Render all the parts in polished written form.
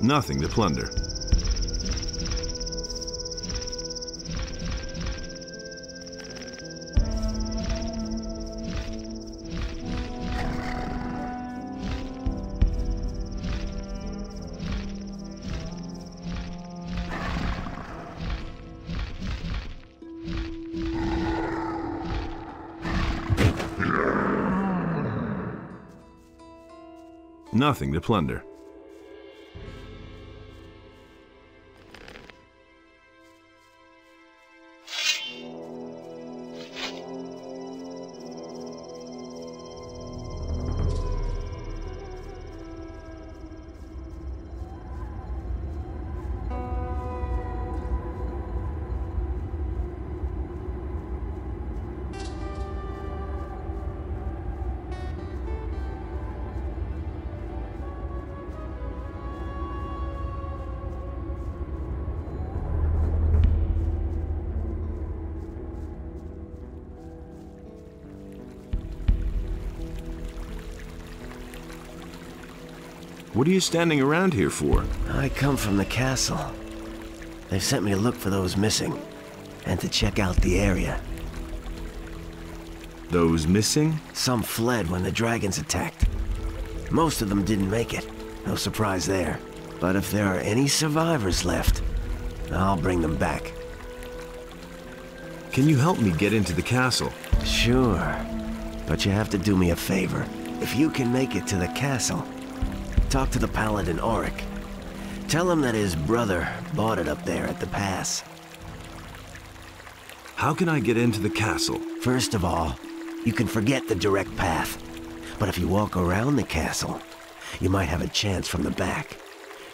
Nothing to plunder. Nothing to plunder. What are you standing around here for? I come from the castle. They've sent me to look for those missing, and to check out the area. Those missing? Some fled when the dragons attacked. Most of them didn't make it. No surprise there. But if there are any survivors left, I'll bring them back. Can you help me get into the castle? Sure. But you have to do me a favor. If you can make it to the castle, talk to the paladin Auric. Tell him that his brother bought it up there at the pass. How can I get into the castle? First of all, you can forget the direct path. But if you walk around the castle, you might have a chance from the back.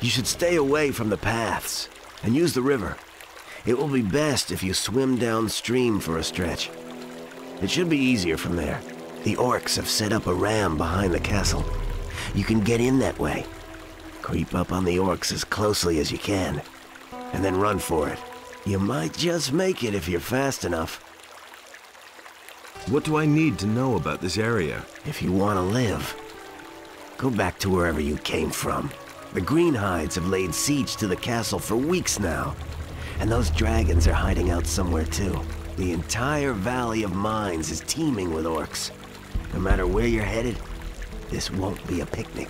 You should stay away from the paths and use the river. It will be best if you swim downstream for a stretch. It should be easier from there. The orcs have set up a ram behind the castle. You can get in that way. Creep up on the orcs as closely as you can, and then run for it. You might just make it if you're fast enough. What do I need to know about this area? If you want to live, go back to wherever you came from. The Greenhides have laid siege to the castle for weeks now, and those dragons are hiding out somewhere too. The entire Valley of Mines is teeming with orcs. No matter where you're headed, this won't be a picnic.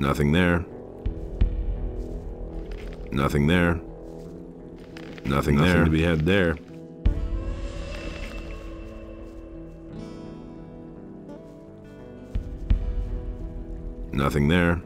Nothing there. Nothing there. Nothing there to be had there. Nothing there.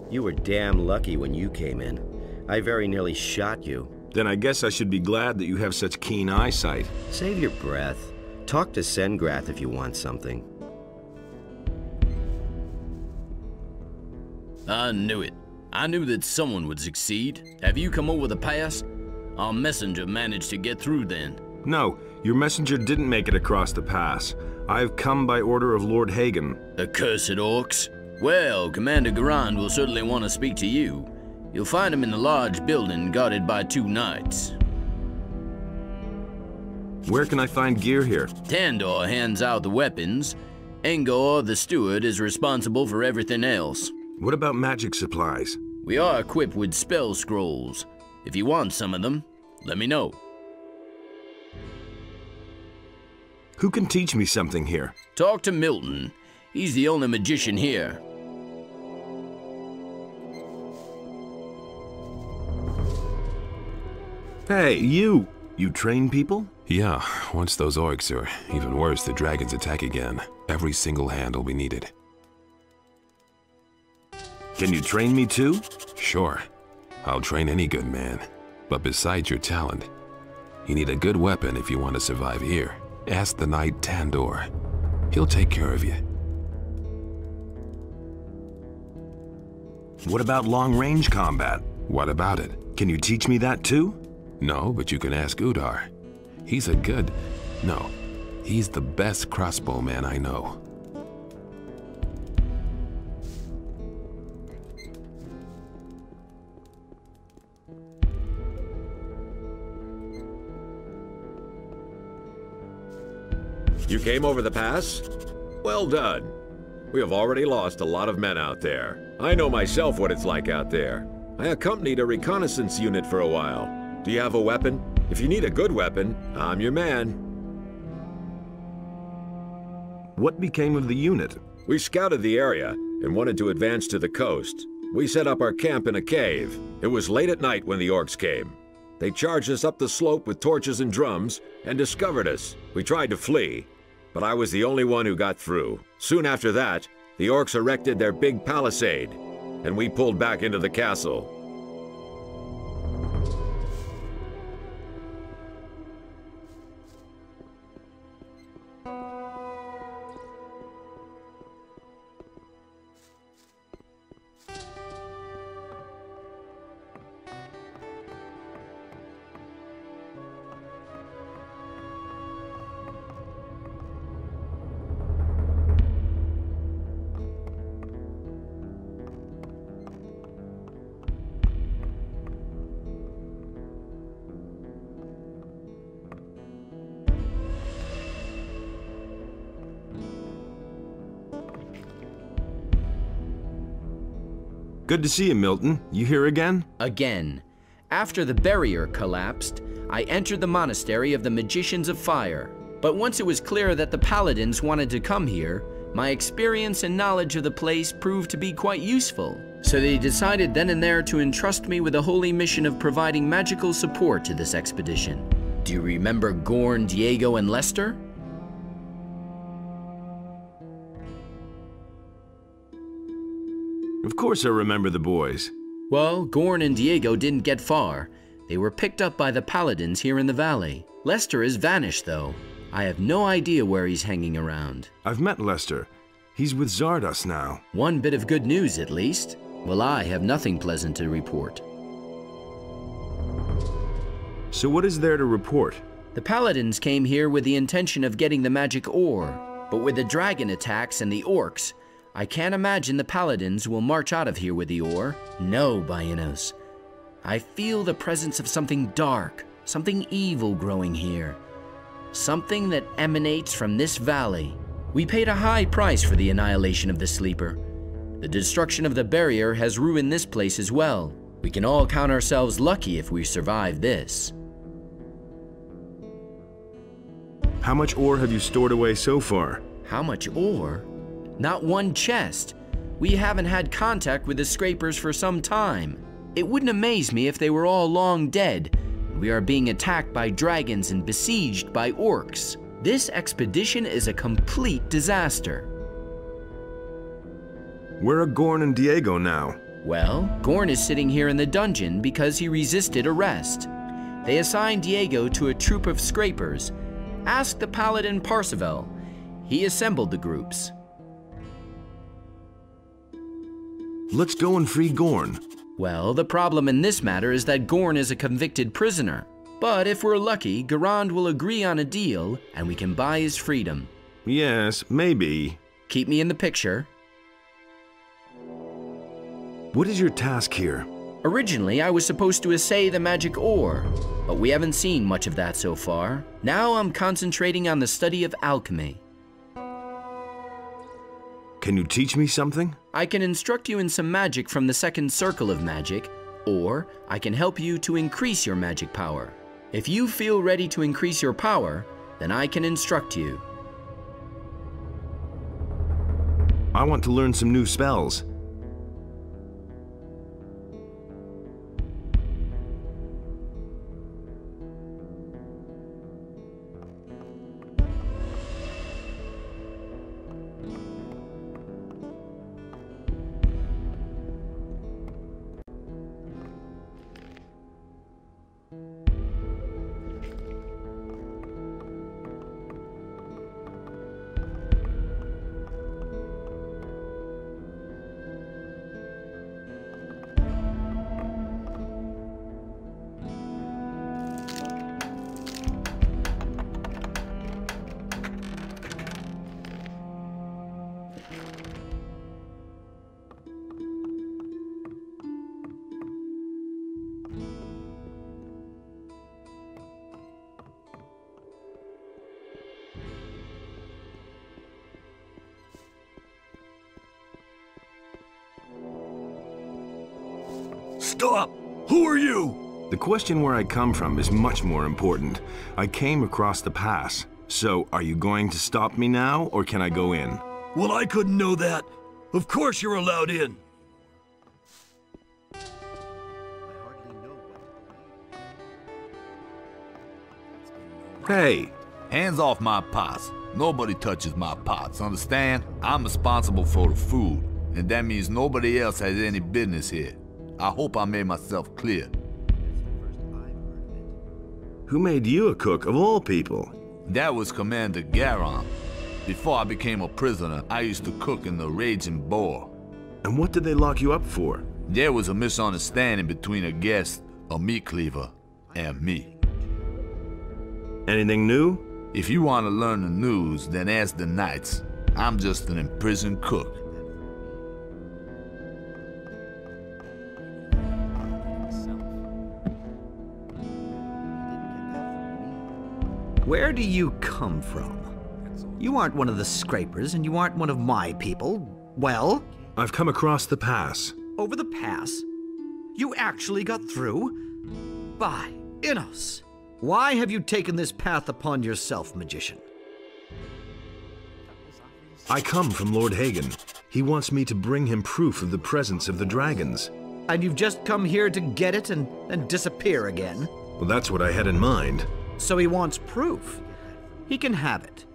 You were damn lucky when you came in. I very nearly shot you. Then I guess I should be glad that you have such keen eyesight. Save your breath. Talk to Sengrath if you want something. I knew it. I knew that someone would succeed. Have you come over the pass? Our messenger managed to get through then. No, your messenger didn't make it across the pass. I've come by order of Lord Hagen. Accursed orcs. Well, Commander Garand will certainly want to speak to you. You'll find him in the large building guarded by 2 knights. Where can I find gear here? Tandor hands out the weapons. Engor, the steward, is responsible for everything else. What about magic supplies? We are equipped with spell scrolls. If you want some of them, let me know. Who can teach me something here? Talk to Milton. He's the only magician here. Hey, you train people? Yeah, once those orcs, or even worse, the dragons attack again, every single hand will be needed. Can you train me too? Sure, I'll train any good man. But besides your talent, you need a good weapon if you want to survive here. Ask the knight Tandor. He'll take care of you. What about long-range combat? What about it? Can you teach me that too? No, but you can ask Udar. He's the best crossbowman I know. You came over the pass? Well done. We have already lost a lot of men out there. I know myself what it's like out there. I accompanied a reconnaissance unit for a while. Do you have a weapon? If you need a good weapon, I'm your man. What became of the unit? We scouted the area and wanted to advance to the coast. We set up our camp in a cave. It was late at night when the orcs came. They charged us up the slope with torches and drums and discovered us. We tried to flee, but I was the only one who got through. Soon after that, The orcs erected their big palisade, and we pulled back into the castle. Good to see you, Milton. You here again? Again. After the barrier collapsed, I entered the monastery of the Magicians of Fire. But once it was clear that the paladins wanted to come here, my experience and knowledge of the place proved to be quite useful. So they decided then and there to entrust me with the holy mission of providing magical support to this expedition. Do you remember Gorn, Diego, and Lester? Of course I remember the boys. Well, Gorn and Diego didn't get far. They were picked up by the paladins here in the valley. Lester has vanished, though. I have no idea where he's hanging around. I've met Lester. He's with Zardos now. One bit of good news, at least. Well, I have nothing pleasant to report. So what is there to report? The paladins came here with the intention of getting the magic ore, but with the dragon attacks and the orcs, I can't imagine the paladins will march out of here with the ore. No, Baianos. I feel the presence of something dark, something evil growing here. Something that emanates from this valley. We paid a high price for the annihilation of the Sleeper. The destruction of the barrier has ruined this place as well. We can all count ourselves lucky if we survive this. How much ore have you stored away so far? How much ore? Not one chest. We haven't had contact with the scrapers for some time. It wouldn't amaze me if they were all long dead. We are being attacked by dragons and besieged by orcs. This expedition is a complete disaster. Where are Gorn and Diego now? Well, Gorn is sitting here in the dungeon because he resisted arrest. They assigned Diego to a troop of scrapers. Ask the paladin Parseval. He assembled the groups. Let's go and free Gorn. Well, the problem in this matter is that Gorn is a convicted prisoner. But if we're lucky, Garand will agree on a deal and we can buy his freedom. Yes, maybe. Keep me in the picture. What is your task here? Originally, I was supposed to assay the magic ore, but we haven't seen much of that so far. Now I'm concentrating on the study of alchemy. Can you teach me something? I can instruct you in some magic from the second circle of magic, or I can help you to increase your magic power. If you feel ready to increase your power, then I can instruct you. I want to learn some new spells. Stop! Who are you? The question where I come from is much more important. I came across the pass. So, are you going to stop me now, or can I go in? Well, I couldn't know that. Of course you're allowed in. Hey! Hands off my pass. Nobody touches my pots, understand? I'm responsible for the food, and that means nobody else has any business here. I hope I made myself clear. Who made you a cook of all people? That was Commander Garon. Before I became a prisoner, I used to cook in the Raging Boar. And what did they lock you up for? There was a misunderstanding between a guest, a meat cleaver, and me. Anything new? If you want to learn the news, then ask the Knights. I'm just an imprisoned cook. Where do you come from? You aren't one of the scrapers, and you aren't one of my people. Well? I've come across the pass. Over the pass? You actually got through? By Innos! Why have you taken this path upon yourself, magician? I come from Lord Hagen. He wants me to bring him proof of the presence of the dragons. And you've just come here to get it and then disappear again? Well, that's what I had in mind. So he wants proof. He can have it.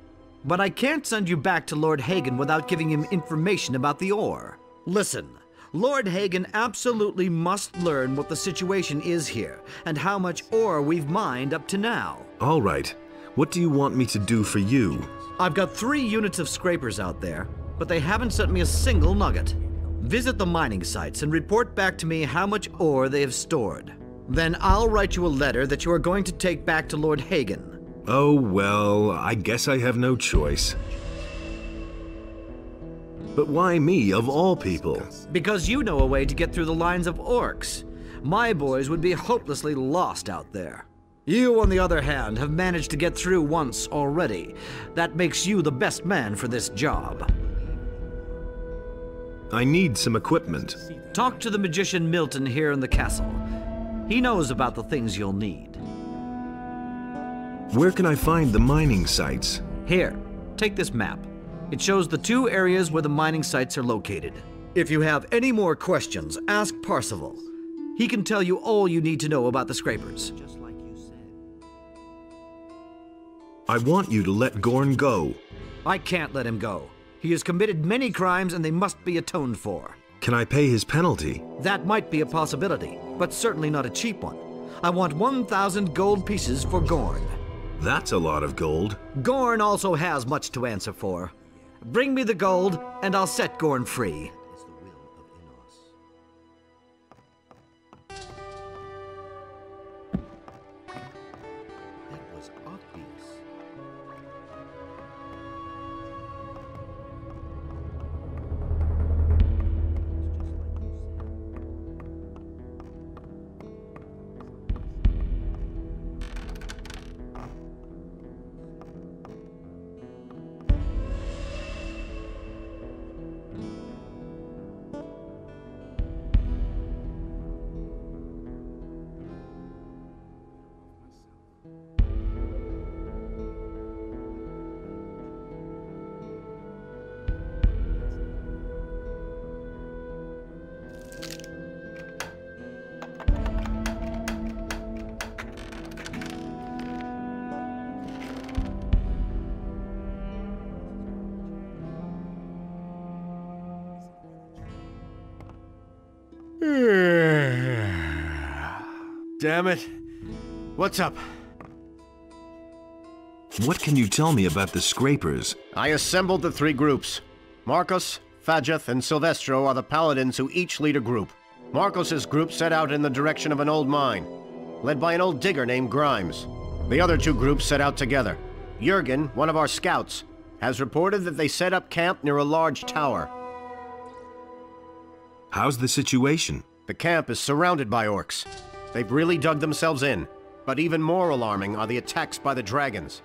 But I can't send you back to Lord Hagen without giving him information about the ore. Listen, Lord Hagen absolutely must learn what the situation is here, and how much ore we've mined up to now. All right. What do you want me to do for you? I've got 3 units of scrapers out there, but they haven't sent me a single nugget. Visit the mining sites and report back to me how much ore they have stored. Then I'll write you a letter that you are going to take back to Lord Hagen. Oh, well, I guess I have no choice. But why me, of all people? Because you know a way to get through the lines of orcs. My boys would be hopelessly lost out there. You, on the other hand, have managed to get through once already. That makes you the best man for this job. I need some equipment. Talk to the magician Milton here in the castle. He knows about the things you'll need. Where can I find the mining sites? Here, take this map. It shows the 2 areas where the mining sites are located. If you have any more questions, ask Parsival. He can tell you all you need to know about the scrapers. Just like you said. I want you to let Gorn go. I can't let him go. He has committed many crimes and they must be atoned for. Can I pay his penalty? That might be a possibility, but certainly not a cheap one. I want 1,000 gold pieces for Gorn. That's a lot of gold. Gorn also has much to answer for. Bring me the gold, and I'll set Gorn free. Damn it. What's up? What can you tell me about the scrapers? I assembled the 3 groups. Marcos, Fajeth, and Silvestro are the paladins who each lead a group. Marcos's group set out in the direction of an old mine, led by an old digger named Grimes. The other 2 groups set out together. Jurgen, one of our scouts, has reported that they set up camp near a large tower. How's the situation? The camp is surrounded by orcs. They've really dug themselves in. But even more alarming are the attacks by the dragons.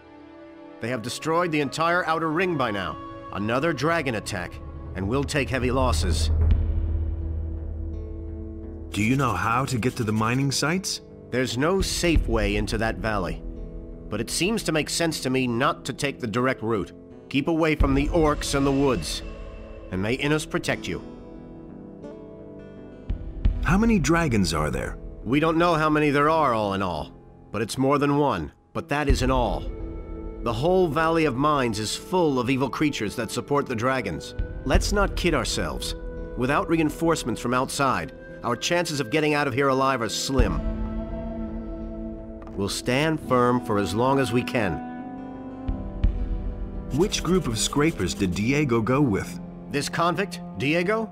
They have destroyed the entire outer ring by now. Another dragon attack, and we'll take heavy losses. Do you know how to get to the mining sites? There's no safe way into that valley. But it seems to make sense to me not to take the direct route. Keep away from the orcs and the woods. And may Innos protect you. How many dragons are there? We don't know how many there are all in all. But it's more than one. But that isn't all. The whole Valley of Mines is full of evil creatures that support the dragons. Let's not kid ourselves. Without reinforcements from outside, our chances of getting out of here alive are slim. We'll stand firm for as long as we can. Which group of scrapers did Diego go with? This convict, Diego?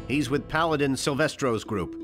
He's with Paladin Silvestro's group.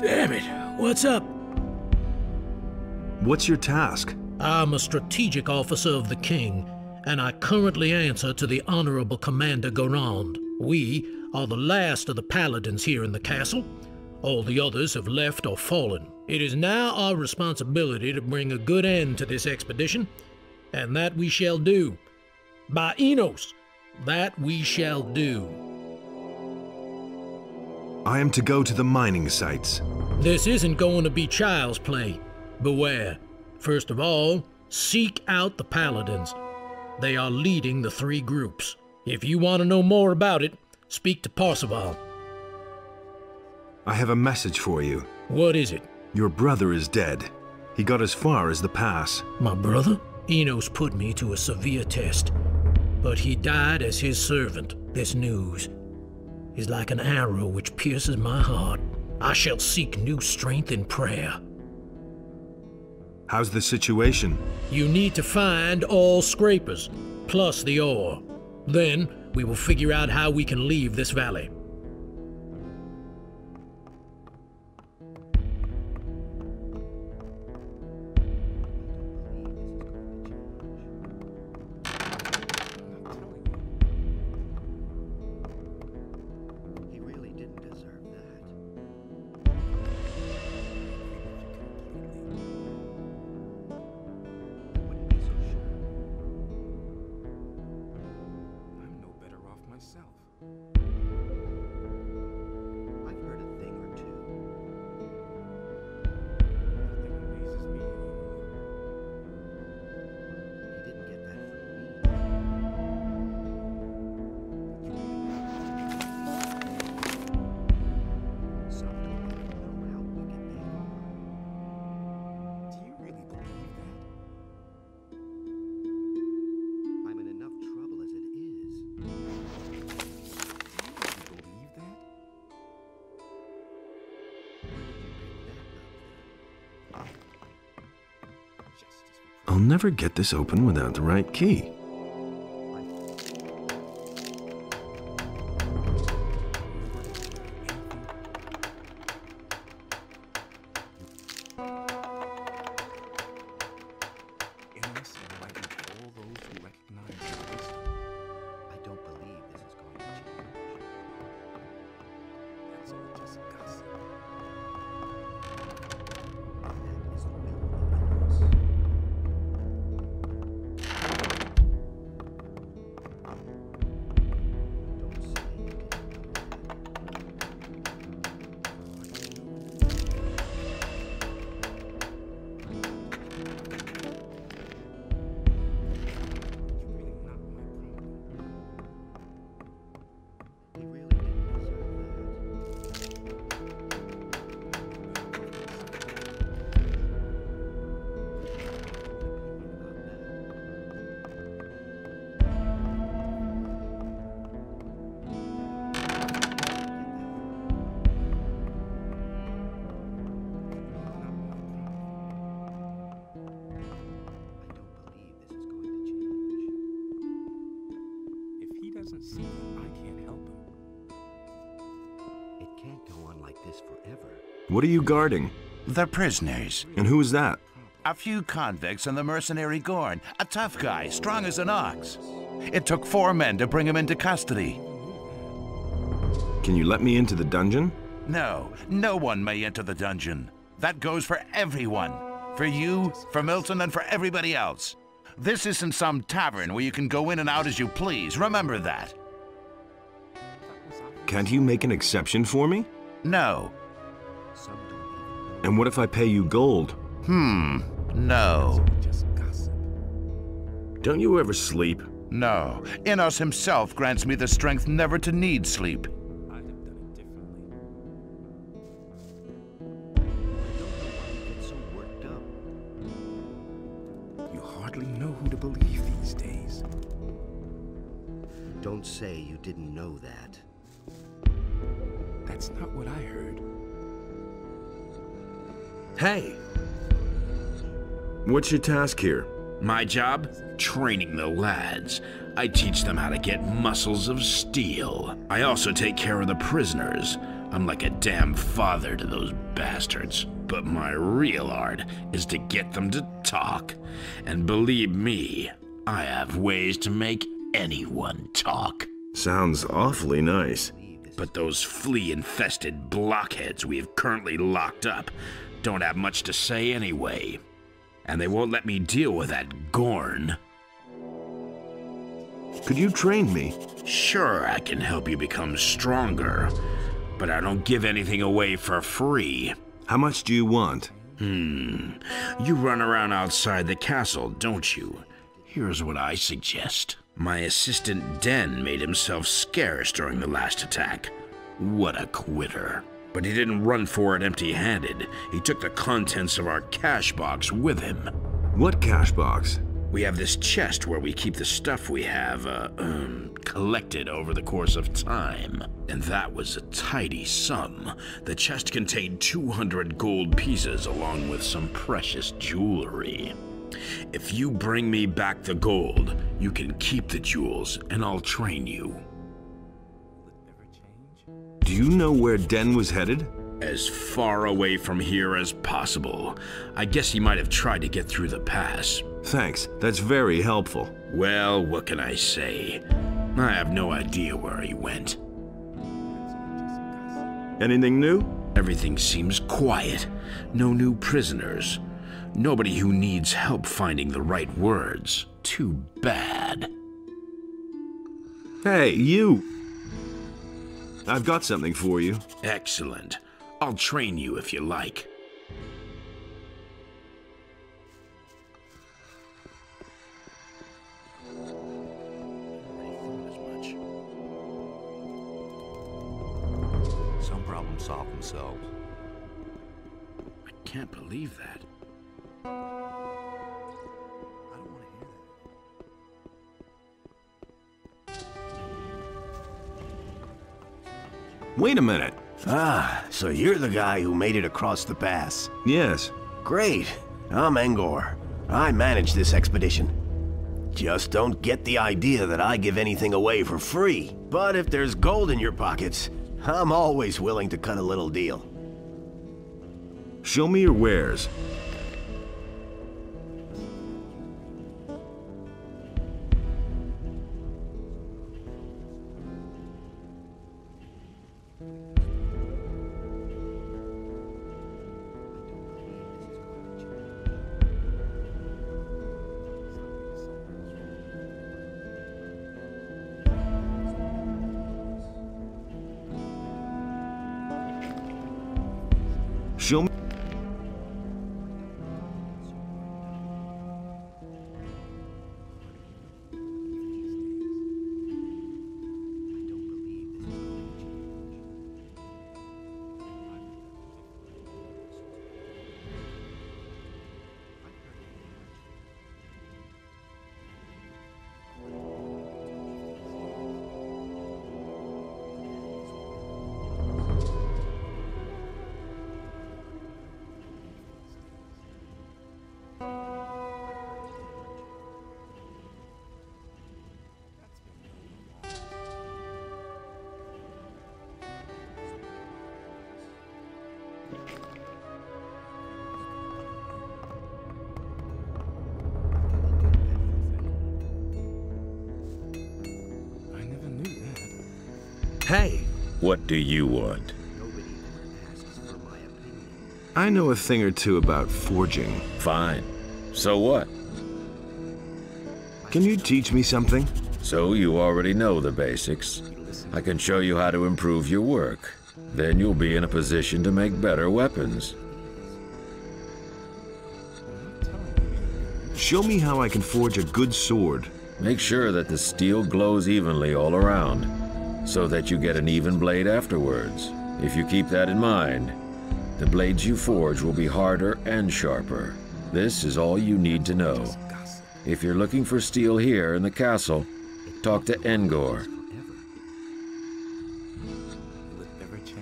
Damn it, what's up? What's your task? I'm a strategic officer of the king, and I currently answer to the Honorable Commander Garand. We are the last of the paladins here in the castle. All the others have left or fallen. It is now our responsibility to bring a good end to this expedition, and that we shall do. By Enos, that we shall do. I am to go to the mining sites. This isn't going to be child's play. Beware. First of all, seek out the paladins. They are leading the three groups. If you want to know more about it, speak to Parzival. I have a message for you. What is it? Your brother is dead. He got as far as the pass. My brother? Enos put me to a severe test, but he died as his servant. This news is like an arrow which pierces my heart. I shall seek new strength in prayer. How's the situation? You need to find all scrapers, plus the ore. Then we will figure out how we can leave this valley. I'll never get this open without the right key. doesn't see that I can't help him. It can't go on like this forever. What are you guarding? The prisoners. And who is that? A few convicts and the mercenary Gorn. A tough guy, strong as an ox. It took 4 men to bring him into custody. Can you let me into the dungeon? No, no one may enter the dungeon. That goes for everyone. For you, for Milton, and for everybody else. This isn't some tavern where you can go in and out as you please. Remember that. Can't you make an exception for me? No. And what if I pay you gold? No. Don't you ever sleep? No. Innos himself grants me the strength never to need sleep. You hardly know who to believe these days. Don't say you didn't know that. That's not what I heard. Hey! What's your task here? My job? Training the lads. I teach them how to get muscles of steel. I also take care of the prisoners. I'm like a damn father to those bastards. But my real art is to get them to talk. And believe me, I have ways to make anyone talk. Sounds awfully nice. But those flea-infested blockheads we have currently locked up don't have much to say anyway. And they won't let me deal with that Gorn. Could you train me? Sure, I can help you become stronger, but I don't give anything away for free. How much do you want? You run around outside the castle, don't you? Here's what I suggest. My assistant Den made himself scarce during the last attack. What a quitter. But he didn't run for it empty-handed. He took the contents of our cash box with him. What cash box? We have this chest where we keep the stuff we have, collected over the course of time. And that was a tidy sum. The chest contained 200 gold pieces along with some precious jewelry. If you bring me back the gold, you can keep the jewels and I'll train you. Do you know where Den was headed? As far away from here as possible. I guess he might have tried to get through the pass. Thanks, that's very helpful. Well, what can I say? I have no idea where he went. Anything new? Everything seems quiet. No new prisoners. Nobody who needs help finding the right words. Too bad. Hey, you! I've got something for you. Excellent. I'll train you if you like. Some problems solve themselves. I can't believe that. Wait a minute. Ah, so you're the guy who made it across the pass. Yes. Great. I'm Engor. I manage this expedition. Just don't get the idea that I give anything away for free. But if there's gold in your pockets, I'm always willing to cut a little deal. Show me your wares. Show me. Hey. What do you want? I know a thing or two about forging. Fine. So what? Can you teach me something? So you already know the basics. I can show you how to improve your work. Then you'll be in a position to make better weapons. Show me how I can forge a good sword. Make sure that the steel glows evenly all around, so that you get an even blade afterwards. If you keep that in mind, the blades you forge will be harder and sharper. This is all you need to know. If you're looking for steel here in the castle, talk to Engor.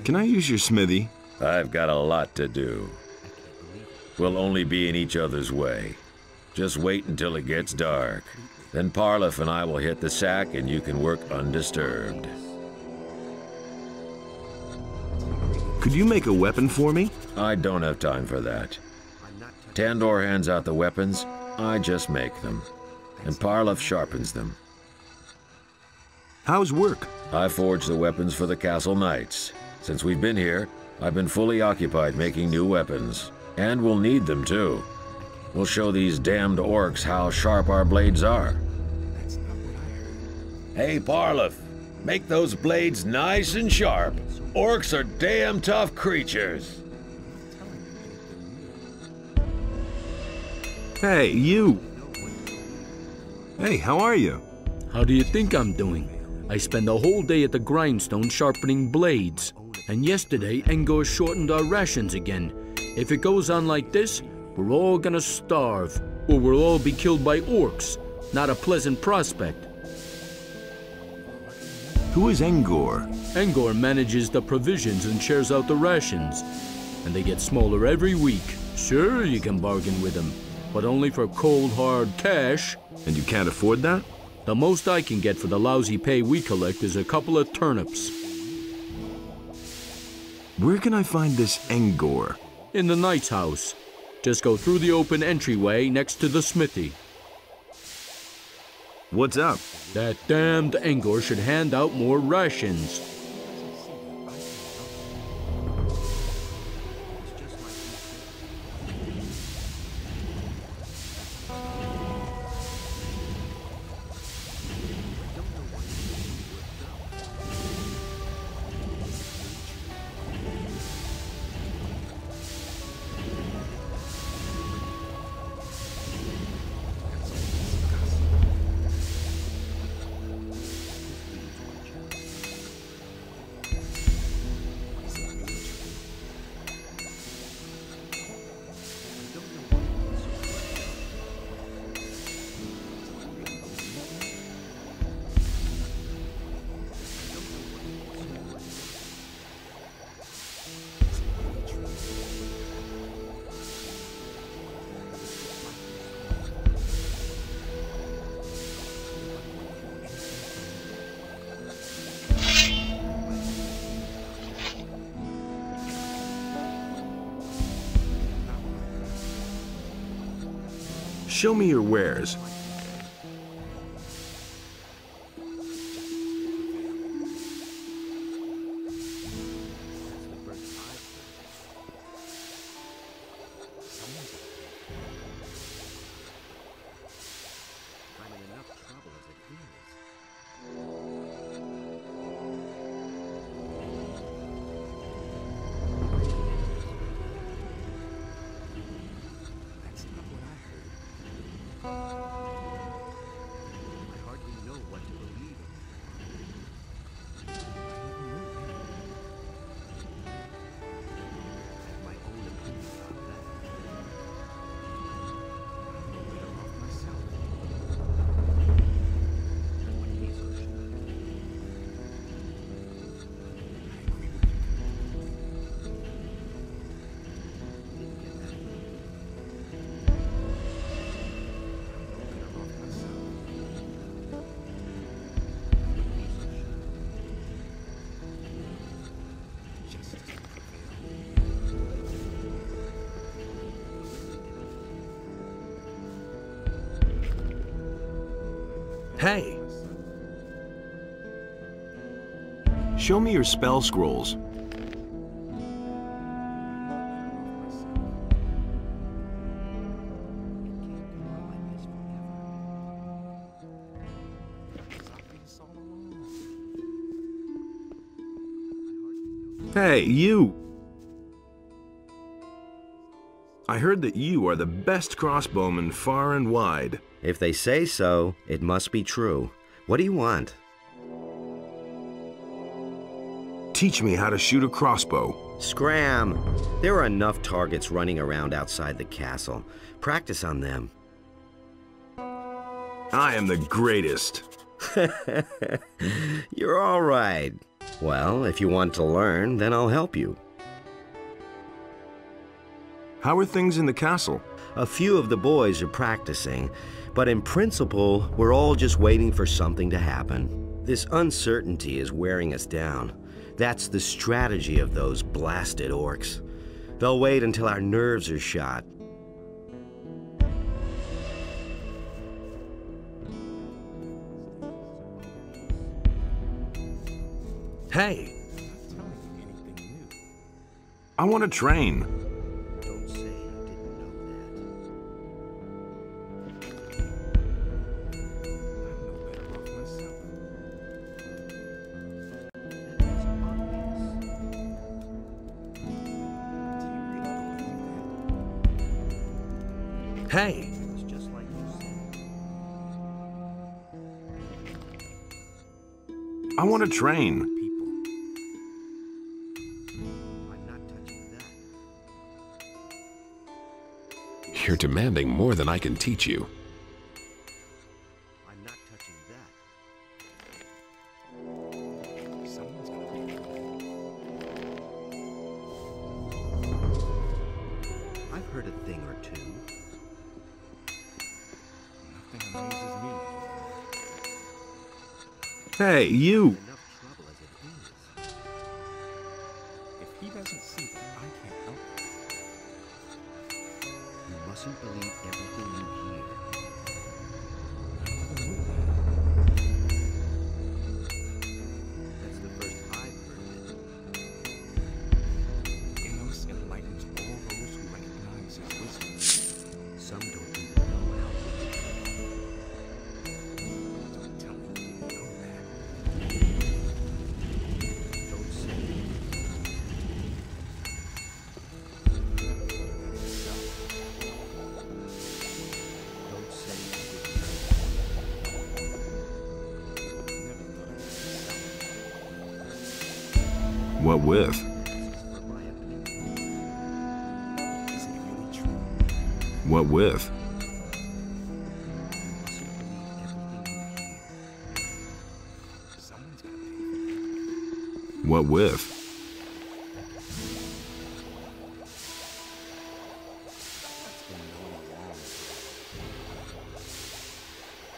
Can I use your smithy? I've got a lot to do. We'll only be in each other's way. Just wait until it gets dark. Then Parlif and I will hit the sack and you can work undisturbed. Could you make a weapon for me? I don't have time for that. Tandor hands out the weapons, I just make them. And Parlif sharpens them. How's work? I forge the weapons for the castle knights. Since we've been here, I've been fully occupied making new weapons. And we'll need them too. We'll show these damned orcs how sharp our blades are. Hey, Parlif, make those blades nice and sharp. Orcs are damn tough creatures. Hey, you! Hey, how are you? How do you think I'm doing? I spend the whole day at the grindstone sharpening blades. And yesterday, Engor shortened our rations again. If it goes on like this, we're all gonna starve, or we'll all be killed by orcs. Not a pleasant prospect. Who is Engor? Engor manages the provisions and shares out the rations. And they get smaller every week. Sure, you can bargain with him, but only for cold, hard cash. And you can't afford that? The most I can get for the lousy pay we collect is a couple of turnips. Where can I find this Engor? In the knight's house. Just go through the open entryway next to the smithy. What's up? That damned Engor should hand out more rations. Show me your wares. Hey. Show me your spell scrolls. Hey, you! I heard that you are the best crossbowman far and wide. If they say so, it must be true. What do you want? Teach me how to shoot a crossbow. Scram! There are enough targets running around outside the castle. Practice on them. I am the greatest. You're all right. Well, if you want to learn, then I'll help you. How are things in the castle? A few of the boys are practicing, but in principle, we're all just waiting for something to happen. This uncertainty is wearing us down. That's the strategy of those blasted orcs. They'll wait until our nerves are shot. Hey! I want to train. Don't say you didn't know that. Hey! I want to train. You're demanding more than I can teach you. I'm not touching that. I've heard a thing or two. Nothing amazes me. Hey, you! If he doesn't see them, I can't help it. You mustn't believe everything you hear. That's the first I've heard of it. Enos enlightens all those who recognize his wisdom. Some don't even know how. Don't tell me you know that. Don't say it. Don't say you didn't know. What with? This is for my opinion. Is it really true? What with? You mustn't believe everything you hear. Someone's gotta pay for that. What with? That's been known a long time.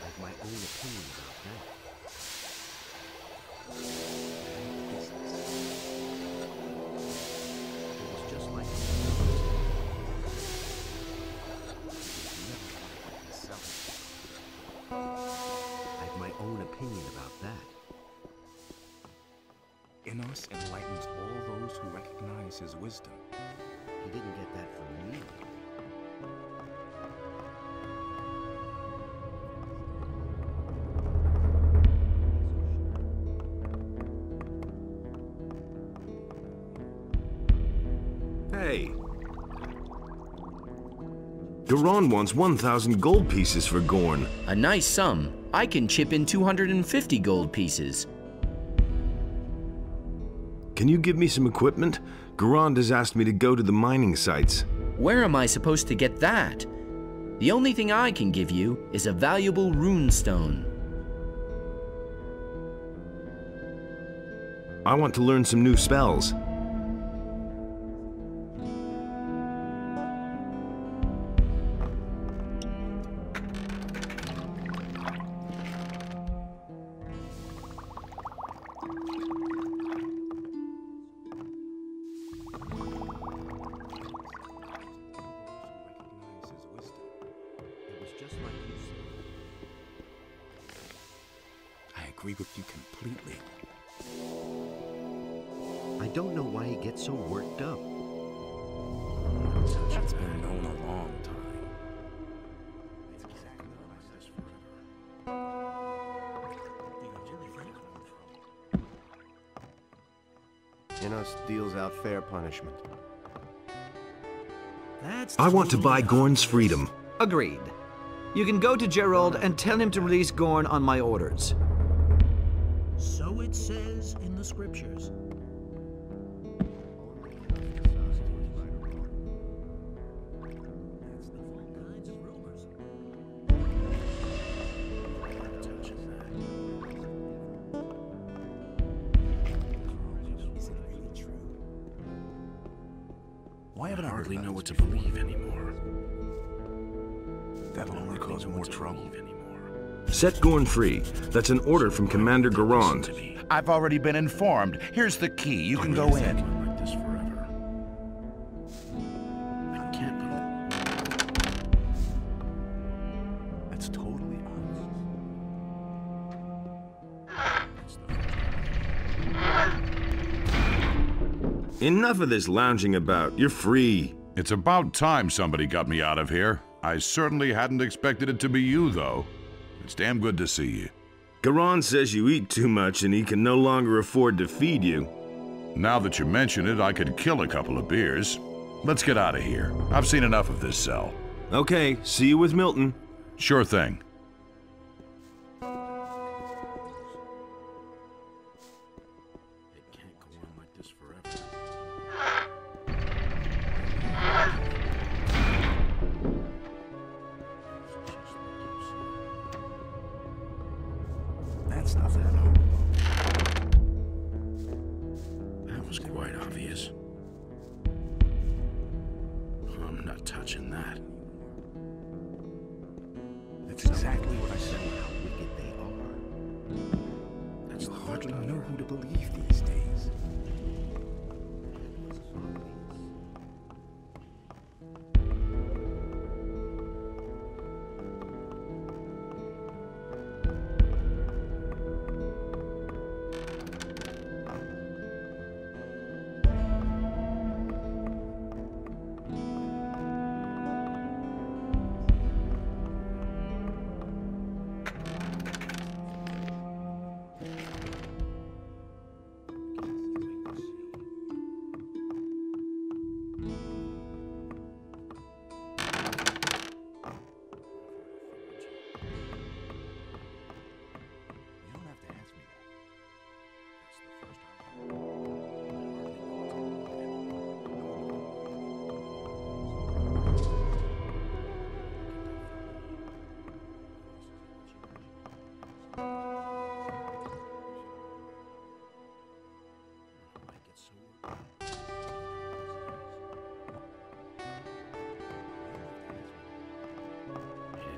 I have my own opinion about that. Business. It was just like Never like himself. I have my own opinion about that. Enos enlightens all those who recognize his wisdom. He didn't get that from me. Hey! Garon wants 1,000 gold pieces for Gorn. A nice sum. I can chip in 250 gold pieces. Can you give me some equipment? Garand has asked me to go to the mining sites. Where am I supposed to get that? The only thing I can give you is a valuable rune stone. I want to learn some new spells. I agree with you completely. don't know why he gets so worked up. That's been known a long time. Enos deals out fair punishment. I want to buy Gorn's freedom. Agreed. You can go to Gerald and tell him to release Gorn on my orders. So it says in the scriptures. Why haven't I hardly know what to believe anymore? That'll only cause more trouble. Set Gorn free. That's an order from Commander Garand. I've already been informed. Here's the key. You can go in. Like this forever. I can't believe. That's totally Enough of this lounging about. You're free. It's about time somebody got me out of here. I certainly hadn't expected it to be you, though. It's damn good to see you. Garand says you eat too much and he can no longer afford to feed you. Now that you mention it, I could kill a couple of beers. Let's get out of here. I've seen enough of this cell. Okay, see you with Milton. Sure thing. That's nothing. That was quite obvious. I'm not touching that. That's exactly what I said. How wicked they are. That's You hardly know who to believe these days.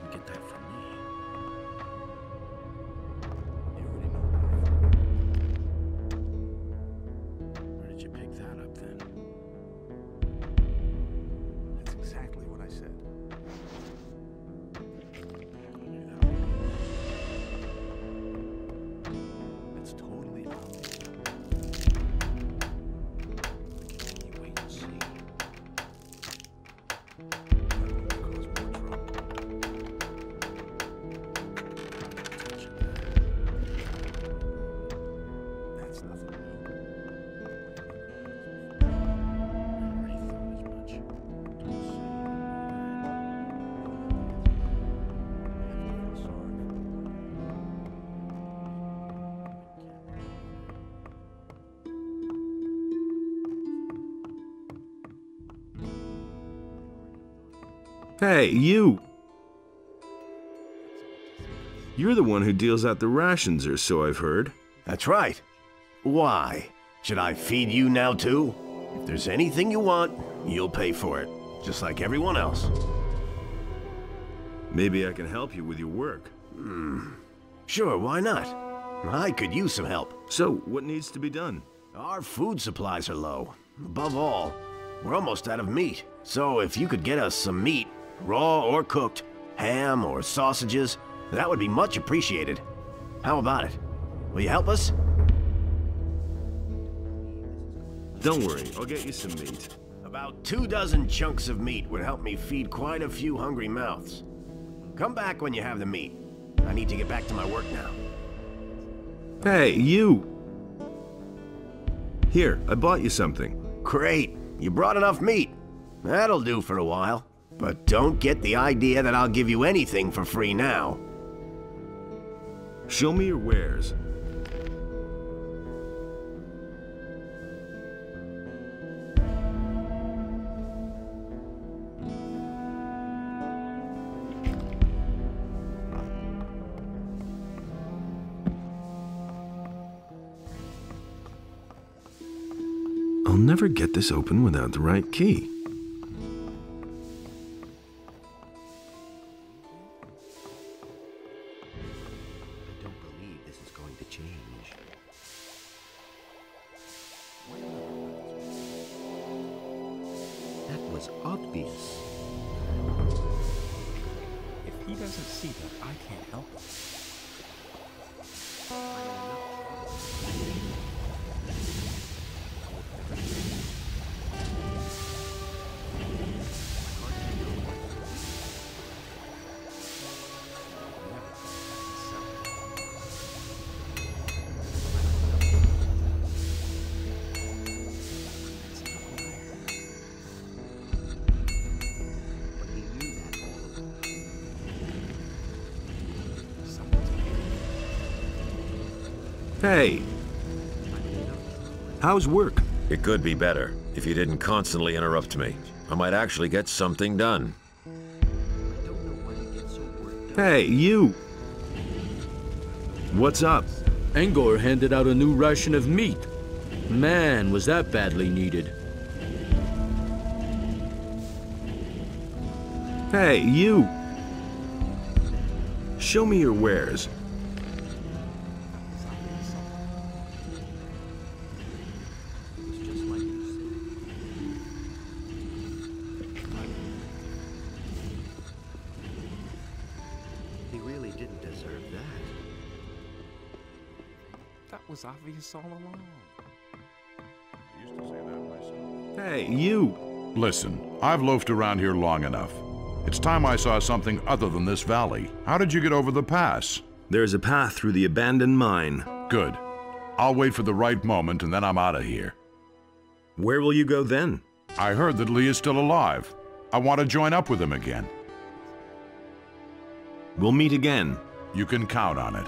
Get that from me. Where did you pick that up then? That's exactly what I said. That's totally obvious. You wait and see. Hey, you! You're the one who deals out the rations, or so I've heard. That's right. Why? Should I feed you now too? If there's anything you want, you'll pay for it. Just like everyone else. Maybe I can help you with your work. Sure, why not? I could use some help. So, what needs to be done? Our food supplies are low. Above all, we're almost out of meat. So if you could get us some meat, raw or cooked, ham or sausages, that would be much appreciated. How about it? Will you help us? Don't worry, I'll get you some meat. About 24 chunks of meat would help me feed quite a few hungry mouths. Come back when you have the meat. I need to get back to my work now. Hey, you! Here, I bought you something. Great. You brought enough meat. That'll do for a while. But don't get the idea that I'll give you anything for free now. Show me your wares. I'll never get this open without the right key. I don't believe this is going to change. That was obvious. If he doesn't see that, I can't help him. Hey! How's work? It could be better if you didn't constantly interrupt me. I might actually get something done. Hey, you! What's up? Angor handed out a new ration of meat. Man, was that badly needed. Hey, you! Show me your wares. Was obvious all along. I used to say that myself. Hey, you! Listen, I've loafed around here long enough. It's time I saw something other than this valley. How did you get over the pass? There's a path through the abandoned mine. Good. I'll wait for the right moment and then I'm out of here. Where will you go then? I heard that Lee is still alive. I want to join up with him again. We'll meet again. You can count on it.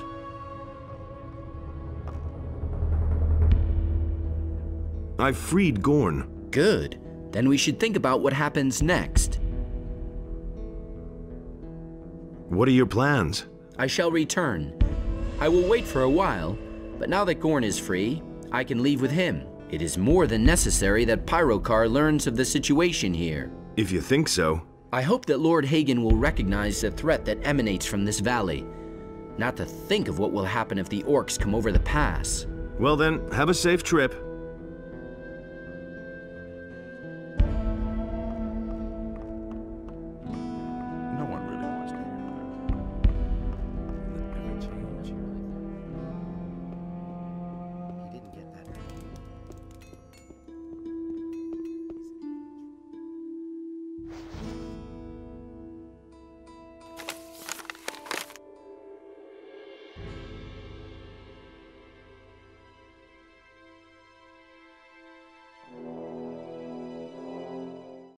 I've freed Gorn. Good. Then we should think about what happens next. What are your plans? I shall return. I will wait for a while, but now that Gorn is free, I can leave with him. It is more than necessary that Pyrokar learns of the situation here. If you think so. I hope that Lord Hagen will recognize the threat that emanates from this valley. Not to think of what will happen if the orcs come over the pass. Well then, have a safe trip.